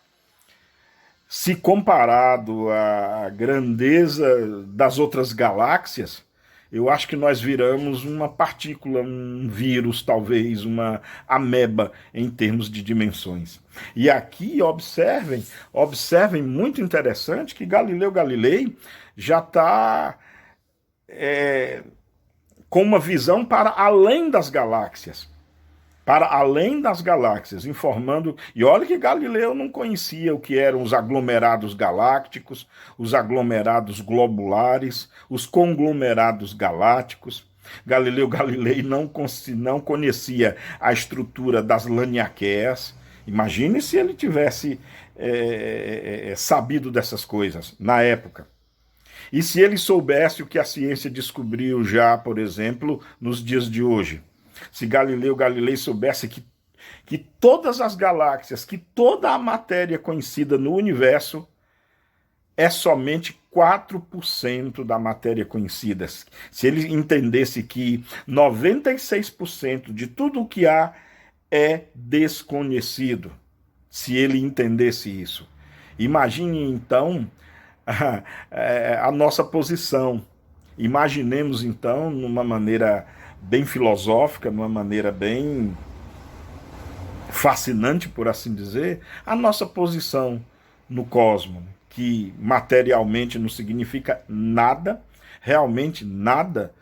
se comparado à grandeza das outras galáxias, eu acho que nós viramos uma partícula, um vírus, talvez, uma ameba em termos de dimensões. E aqui observem muito interessante que Galileu Galilei já está com uma visão para além das galáxias. Para além das galáxias, informando... E olha que Galileu não conhecia o que eram os aglomerados galácticos, os aglomerados globulares, os conglomerados galácticos. Galileu Galilei não conhecia a estrutura das laniaqueias. Imagine se ele tivesse sabido dessas coisas na época. E se ele soubesse o que a ciência descobriu já, por exemplo, nos dias de hoje. Se Galileu Galilei soubesse que todas as galáxias, que toda a matéria conhecida no universo é somente 4% da matéria conhecida. Se ele entendesse que 96% de tudo o que há é desconhecido. Se ele entendesse isso. Imagine então a nossa posição. Imaginemos então, numa maneira bem filosófica, numa maneira bem fascinante, por assim dizer, a nossa posição no cosmos, que materialmente não significa nada, realmente nada.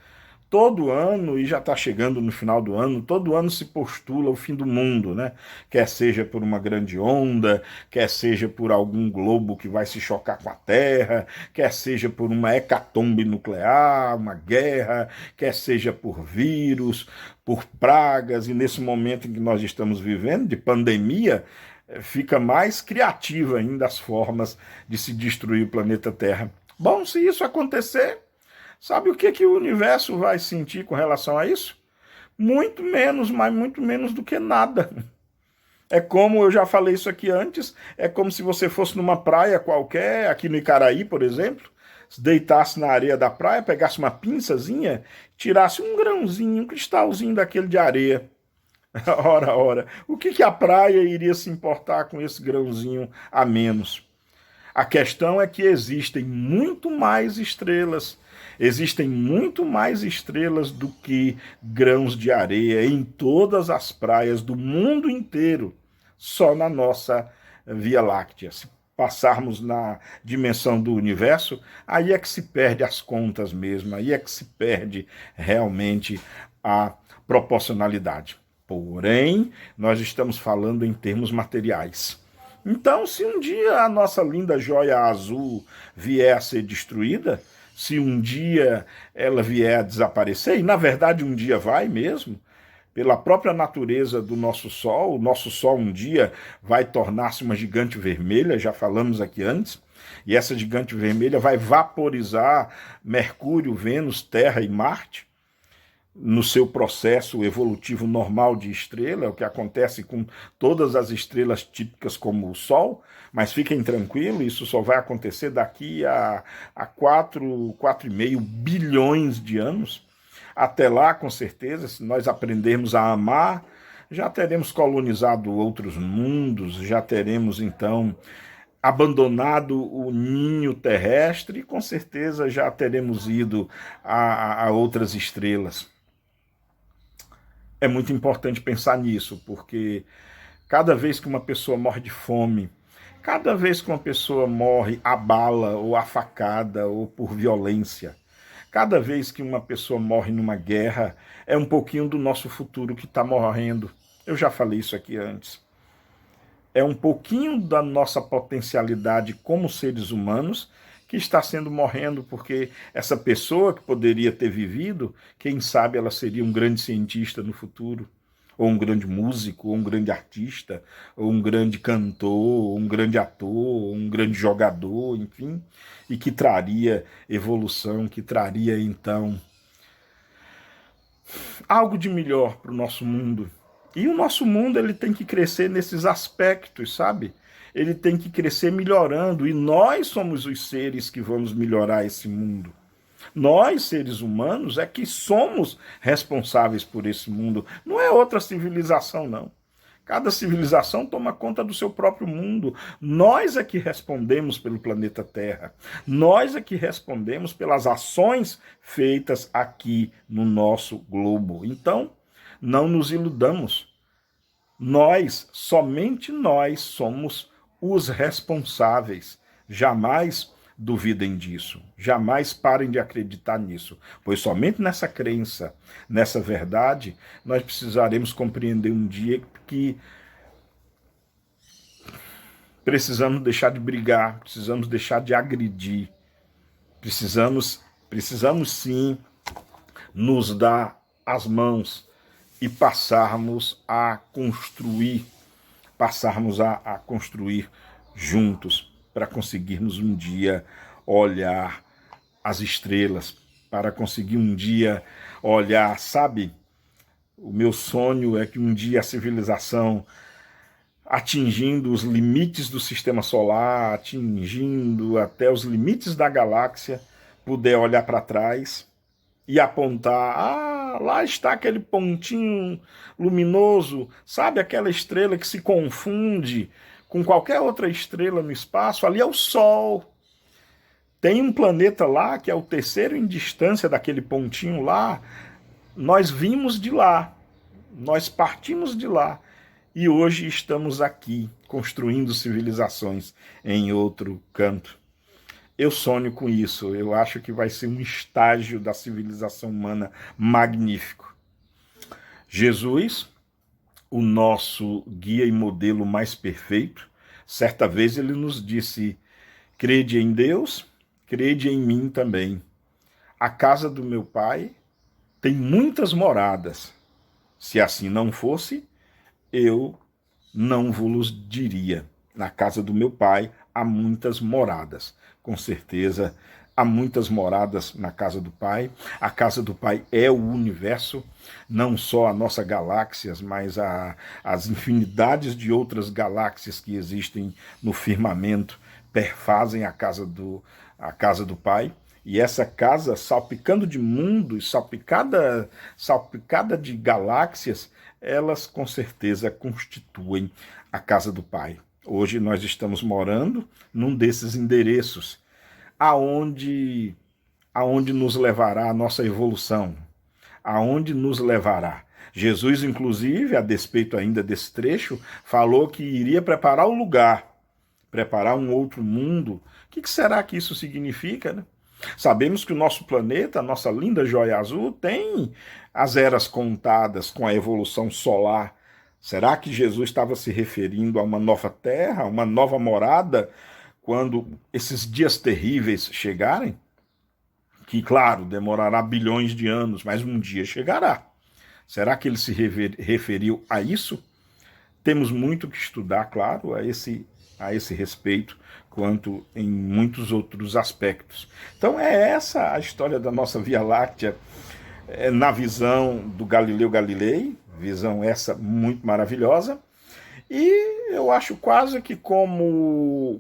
Todo ano, e já está chegando no final do ano, todo ano se postula o fim do mundo, né? Quer seja por uma grande onda, quer seja por algum globo que vai se chocar com a Terra, quer seja por uma hecatombe nuclear, uma guerra, quer seja por vírus, por pragas, e nesse momento em que nós estamos vivendo, de pandemia, fica mais criativa ainda as formas de se destruir o planeta Terra. Bom, se isso acontecer, sabe o que o universo vai sentir com relação a isso? Muito menos, mas muito menos do que nada. É como, eu já falei isso aqui antes, é como se você fosse numa praia qualquer, aqui no Icaraí, por exemplo, se deitasse na areia da praia, pegasse uma pinçazinha, tirasse um grãozinho, um cristalzinho daquele de areia. Ora, ora, o que a praia iria se importar com esse grãozinho a menos? A questão é que existem muito mais estrelas. Existem muito mais estrelas do que grãos de areia em todas as praias do mundo inteiro, só na nossa Via Láctea. Se passarmos na dimensão do universo, aí é que se perde as contas mesmo, aí é que se perde realmente a proporcionalidade. Porém, nós estamos falando em termos materiais. Então, se um dia a nossa linda joia azul vier a ser destruída, se um dia ela vier a desaparecer, e na verdade um dia vai mesmo, pela própria natureza do nosso Sol, o nosso Sol um dia vai tornar-se uma gigante vermelha, já falamos aqui antes, e essa gigante vermelha vai vaporizar Mercúrio, Vênus, Terra e Marte, no seu processo evolutivo normal de estrela, é o que acontece com todas as estrelas típicas como o Sol, mas fiquem tranquilos, isso só vai acontecer daqui a 4,5 bilhões de anos. Até lá, com certeza, se nós aprendermos a amar, já teremos colonizado outros mundos, já teremos, então, abandonado o ninho terrestre e, com certeza, já teremos ido a outras estrelas. É muito importante pensar nisso, porque cada vez que uma pessoa morre de fome, cada vez que uma pessoa morre a bala ou a facada ou por violência, cada vez que uma pessoa morre numa guerra, é um pouquinho do nosso futuro que está morrendo. Eu já falei isso aqui antes. É um pouquinho da nossa potencialidade como seres humanos que está sendo morrendo, porque essa pessoa que poderia ter vivido, quem sabe ela seria um grande cientista no futuro, ou um grande músico, ou um grande artista, ou um grande cantor, ou um grande ator, ou um grande jogador, enfim, e que traria evolução, que traria, então, algo de melhor para o nosso mundo. E o nosso mundo ele tem que crescer nesses aspectos, sabe? Ele tem que crescer melhorando, e nós somos os seres que vamos melhorar esse mundo. Nós, seres humanos, é que somos responsáveis por esse mundo. Não é outra civilização, não. Cada civilização toma conta do seu próprio mundo. Nós é que respondemos pelo planeta Terra. Nós é que respondemos pelas ações feitas aqui no nosso globo. Então, não nos iludamos. Nós, somente nós, somos os responsáveis. Jamais duvidem disso. Jamais parem de acreditar nisso. Pois somente nessa crença, nessa verdade, nós precisaremos compreender um dia que precisamos deixar de brigar, precisamos deixar de agredir, precisamos sim nos dar as mãos e passarmos a construir juntos para conseguirmos um dia olhar as estrelas, para conseguir um dia olhar, sabe? O meu sonho é que um dia a civilização, atingindo os limites do sistema solar, atingindo até os limites da galáxia, puder olhar para trás e apontar, lá está aquele pontinho luminoso, sabe aquela estrela que se confunde com qualquer outra estrela no espaço? Ali é o Sol. Tem um planeta lá que é o terceiro em distância daquele pontinho lá. Nós vimos de lá, nós partimos de lá e hoje estamos aqui construindo civilizações em outro canto. Eu sonho com isso. Eu acho que vai ser um estágio da civilização humana magnífico. Jesus, o nosso guia e modelo mais perfeito, certa vez ele nos disse: crede em Deus, crede em mim também. A casa do meu pai tem muitas moradas. Se assim não fosse, eu não vos diria. Na casa do meu pai há muitas moradas. Com certeza há muitas moradas na casa do pai. A casa do pai é o universo, não só a nossa galáxia, mas as infinidades de outras galáxias que existem no firmamento perfazem a casa do pai. E essa casa, salpicando de mundos, salpicada de galáxias, elas com certeza constituem a casa do Pai. Hoje nós estamos morando num desses endereços, aonde nos levará a nossa evolução, aonde nos levará. Jesus, inclusive, a despeito ainda desse trecho, falou que iria preparar o lugar, preparar um outro mundo. O que será que isso significa, né? Sabemos que o nosso planeta, a nossa linda joia azul, tem as eras contadas com a evolução solar. Será que Jesus estava se referindo a uma nova terra, uma nova morada, quando esses dias terríveis chegarem? Que, claro, demorará bilhões de anos, mas um dia chegará. Será que ele se referiu a isso? Temos muito que estudar, claro, a esse respeito, quanto em muitos outros aspectos. Então é essa a história da nossa Via Láctea, na visão do Galileu Galilei, visão essa muito maravilhosa, e eu acho quase que como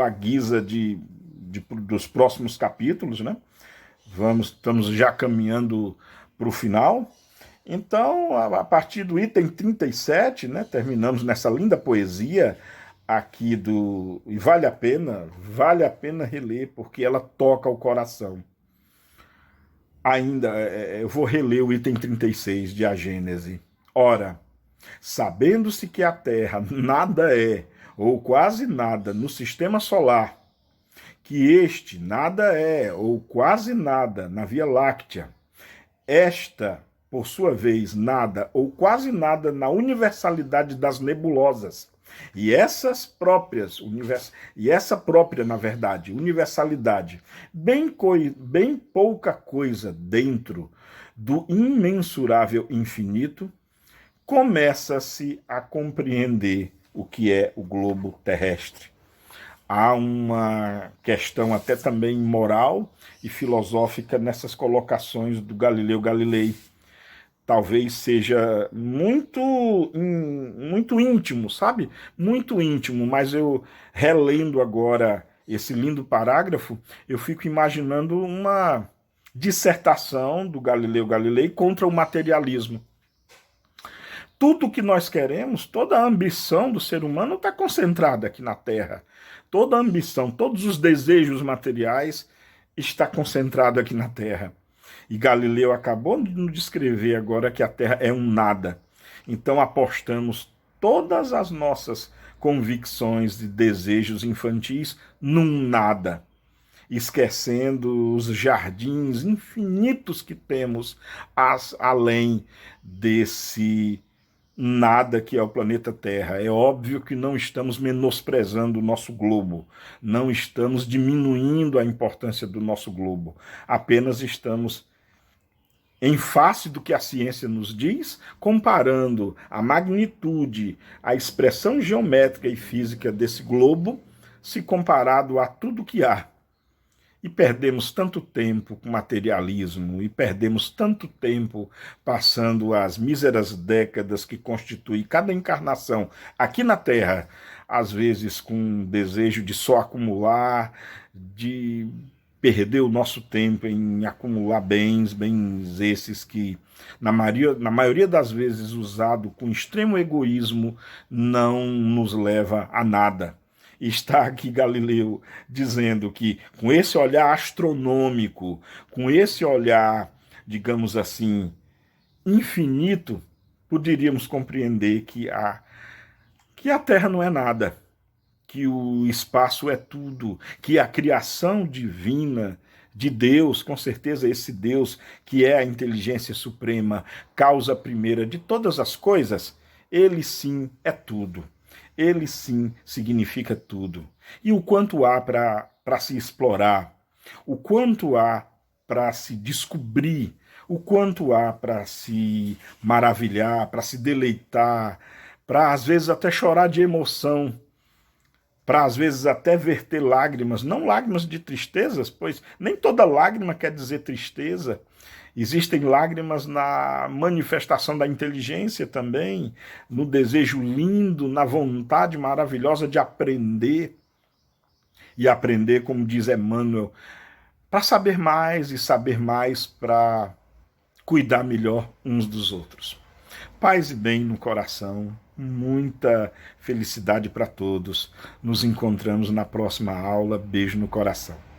a guisa dos próximos capítulos, né? Estamos já caminhando para o final. Então, a partir do item 37, né, terminamos nessa linda poesia aqui e vale a pena reler, porque ela toca o coração. Ainda, eu vou reler o item 36 de A Gênese. Ora, sabendo-se que a Terra nada é, ou quase nada, no sistema solar, que este nada é, ou quase nada, na Via Láctea, esta, por sua vez, nada ou quase nada na universalidade das nebulosas. E essa própria, na verdade, universalidade, bem pouca coisa dentro do imensurável infinito, começa-se a compreender o que é o globo terrestre. Há uma questão até também moral e filosófica nessas colocações do Galileu Galilei. Talvez seja muito íntimo, sabe? Muito íntimo, mas eu relendo agora esse lindo parágrafo, eu fico imaginando uma dissertação do Galileu Galilei contra o materialismo. Tudo que nós queremos, toda a ambição do ser humano está concentrada aqui na Terra. Toda a ambição, todos os desejos materiais está concentrado aqui na Terra. E Galileu acabou de nos descrever agora que a Terra é um nada. Então apostamos todas as nossas convicções e desejos infantis num nada, esquecendo os jardins infinitos que temos além desse nada que é o planeta Terra. É óbvio que não estamos menosprezando o nosso globo, não estamos diminuindo a importância do nosso globo, apenas estamos em face do que a ciência nos diz, comparando a magnitude, a expressão geométrica e física desse globo, se comparado a tudo que há. E perdemos tanto tempo com materialismo, e perdemos tanto tempo passando as míseras décadas que constituem cada encarnação aqui na Terra, às vezes com um desejo de só acumular, de perder o nosso tempo em acumular bens esses que, na maioria das vezes, usado com extremo egoísmo, não nos leva a nada. E está aqui Galileu dizendo que, com esse olhar astronômico, com esse olhar, digamos assim, infinito, poderíamos compreender que a Terra não é nada, que o espaço é tudo, que a criação divina de Deus, com certeza esse Deus que é a inteligência suprema, causa primeira de todas as coisas, ele sim é tudo. Ele sim significa tudo. E o quanto há para se explorar, o quanto há para se descobrir, o quanto há para se maravilhar, para se deleitar, para às vezes até chorar de emoção, para às vezes até verter lágrimas, não lágrimas de tristezas, pois nem toda lágrima quer dizer tristeza. Existem lágrimas na manifestação da inteligência também, no desejo lindo, na vontade maravilhosa de aprender. E aprender, como diz Emmanuel, para saber mais e saber mais para cuidar melhor uns dos outros. Paz e bem no coração, muita felicidade para todos. Nos encontramos na próxima aula. Beijo no coração.